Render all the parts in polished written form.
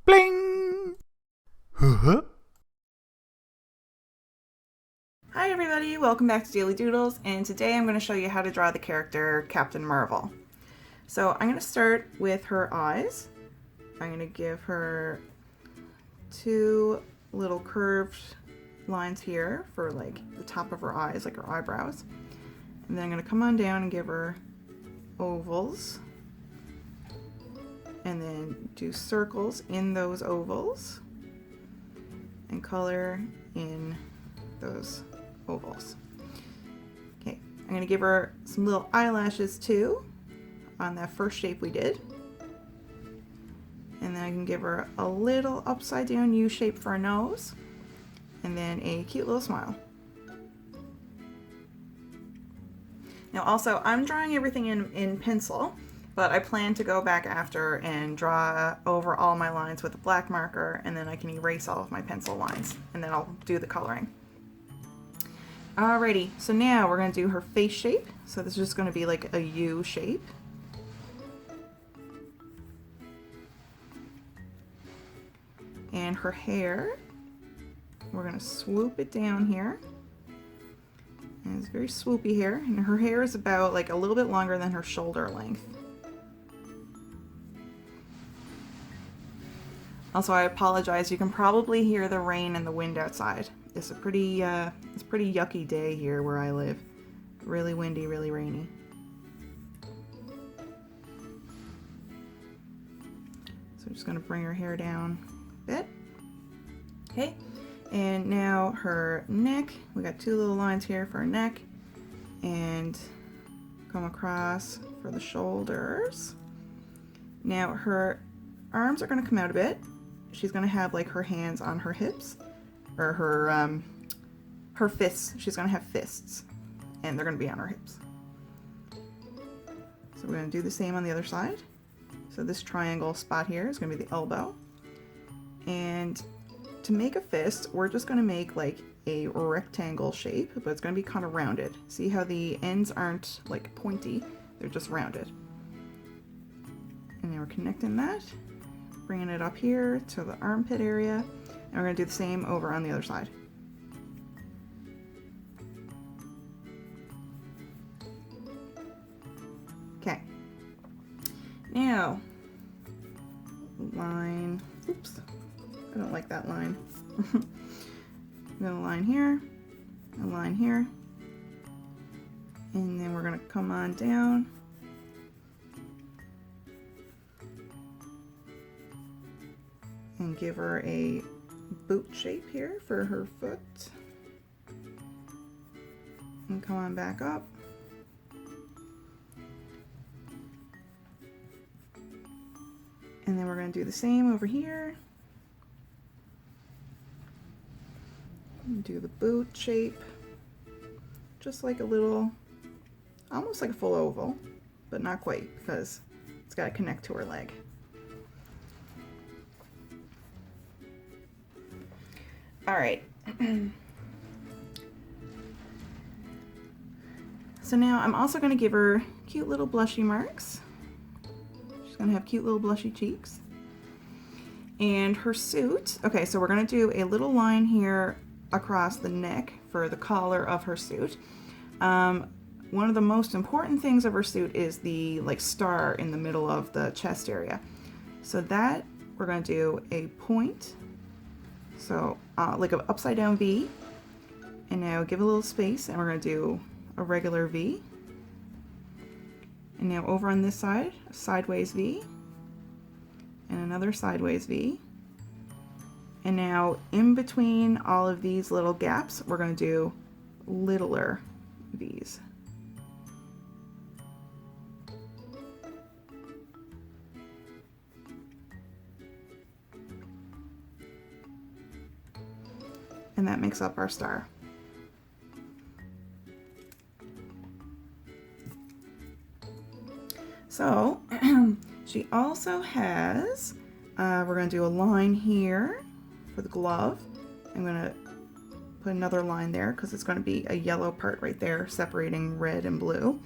Bling! Huh? Hi everybody, welcome back to Daily Doodles, and today I'm going to show you how to draw the character Captain Marvel. So I'm going to start with her eyes. I'm going to give her two little curved lines here for like the top of her eyes, like her eyebrows. And then I'm going to come on down and give her ovals. And then do circles in those ovals. And color in those ovals. Okay, I'm going to give her some little eyelashes too on that first shape we did. And then I can give her a little upside down U shape for a nose. And then a cute little smile. Now also, I'm drawing everything in pencil, but I plan to go back after and draw over all my lines with a black marker, and then I can erase all of my pencil lines, and then I'll do the coloring. Alrighty, so now we're going to do her face shape. So this is just going to be like a U shape. And her hair, we're going to swoop it down here. And it's very swoopy hair, and her hair is about like a little bit longer than her shoulder length. Also, I apologize, you can probably hear the rain and the wind outside. It's a pretty yucky day here where I live. Really windy, really rainy. So I'm just going to bring her hair down a bit. Okay, and now her neck. We got two little lines here for her neck, and come across for the shoulders. Now her arms are going to come out a bit. She's going to have like her hands on her hips, or her fists. She's going to have fists, and they're going to be on her hips. So we're going to do the same on the other side. So this triangle spot here is going to be the elbow. And to make a fist, we're just going to make like a rectangle shape, but it's going to be kind of rounded. See how the ends aren't like pointy, they're just rounded. And then we're connecting that, bringing it up here to the armpit area, and we're going to do the same over on the other side. Okay. Now, line, oops, I don't like that line. I'm going to line here, a line here, and then we're going to come on down. And give her a boot shape here for her foot. And come on back up. And then we're going to do the same over here. And do the boot shape. Just like a little, almost like a full oval, but not quite because it's got to connect to her leg. All right. So now I'm also going to give her cute little blushy marks. She's going to have cute little blushy cheeks. And her suit, okay, so we're going to do a little line here across the neck for the collar of her suit. One of the most important things of her suit is the like star in the middle of the chest area. So that we're going to do a point. So like an upside down V, and now give a little space, and we're going to do a regular V. And now over on this side, a sideways V, and another sideways V. And now in between all of these little gaps, we're going to do littler V's. And that makes up our star. So she also has, we're going to do a line here for the glove. I'm going to put another line there because it's going to be a yellow part right there separating red and blue.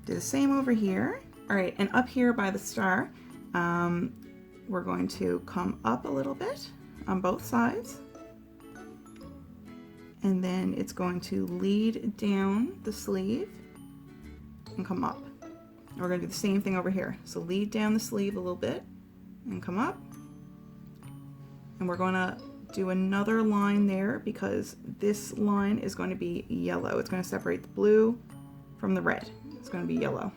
Do the same over here. All right, and up here by the star, we're going to come up a little bit on both sides. And then it's going to lead down the sleeve and come up. And we're going to do the same thing over here. So lead down the sleeve a little bit and come up. And we're going to do another line there because this line is going to be yellow. It's going to separate the blue from the red. It's going to be yellow.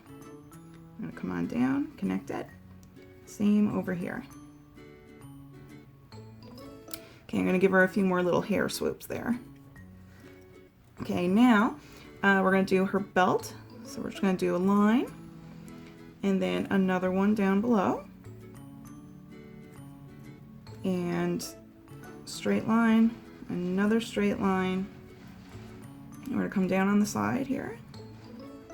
I'm going to come on down, connect it. Same over here. Okay, I'm going to give her a few more little hair swoops there. Okay, now we're going to do her belt. So we're just going to do a line and then another one down below. And straight line, another straight line. And we're going to come down on the side here.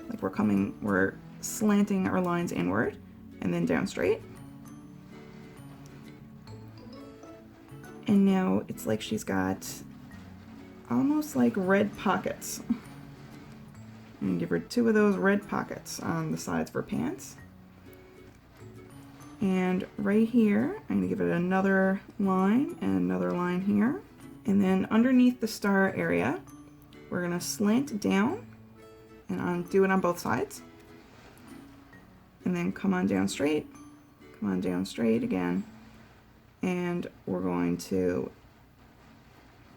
Like we're slanting our lines inward and then down straight. And now it's like she's got almost like red pockets. I'm gonna give her 2 of those red pockets on the sides of her pants. And right here, I'm gonna give it another line and another line here. And then underneath the star area, we're gonna slant down and do it on both sides. And then come on down straight again. And we're going to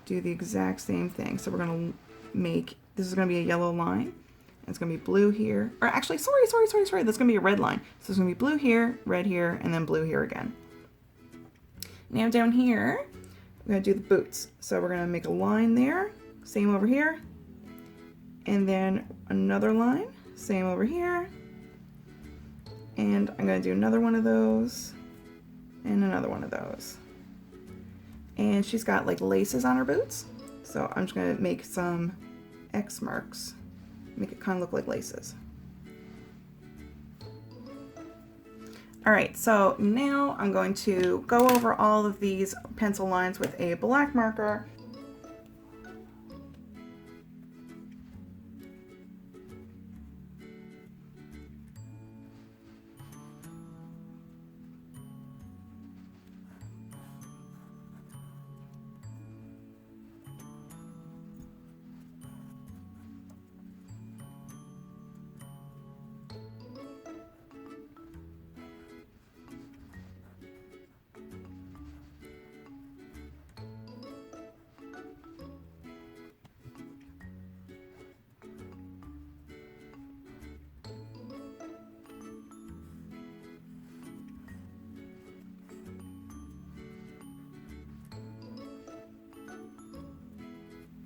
do the exact same thing. So we're going to make, this is going to be a yellow line. It's going to be blue here. Or actually, sorry. That's going to be a red line. So it's going to be blue here, red here, and then blue here again. Now down here, we're going to do the boots. So we're going to make a line there. Same over here. And then another line. Same over here. And I'm going to do another one of those. And another one of those. And she's got like laces on her boots. So I'm just gonna make some X marks. Make it kind of look like laces. All right, so now I'm going to go over all of these pencil lines with a black marker.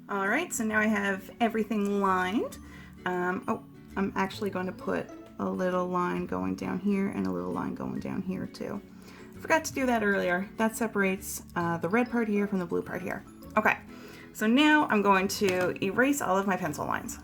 All right, so now I have everything lined. I'm actually going to put a little line going down here and a little line going down here too. Forgot to do that earlier. That separates the red part here from the blue part here. Okay, so now I'm going to erase all of my pencil lines.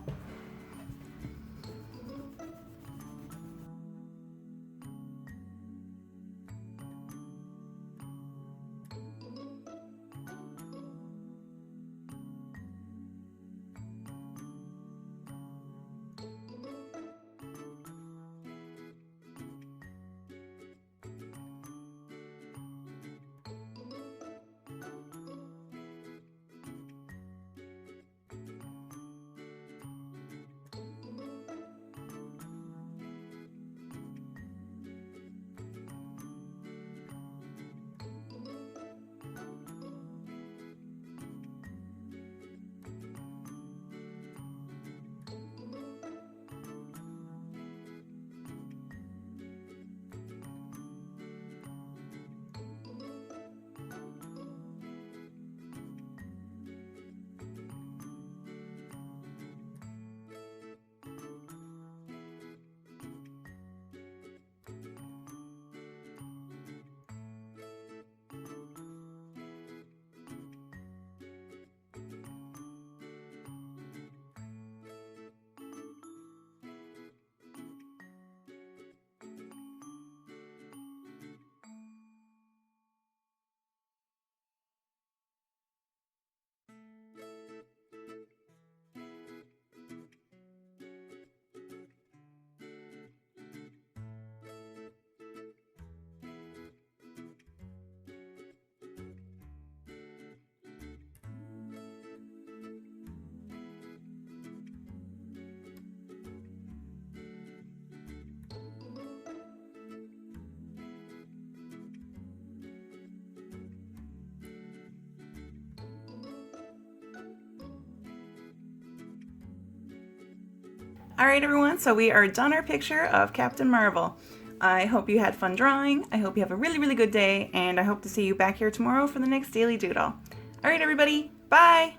All right, everyone, so we are done our picture of Captain Marvel. I hope you had fun drawing. I hope you have a really, really good day, and I hope to see you back here tomorrow for the next Daily Doodle. All right, everybody, bye!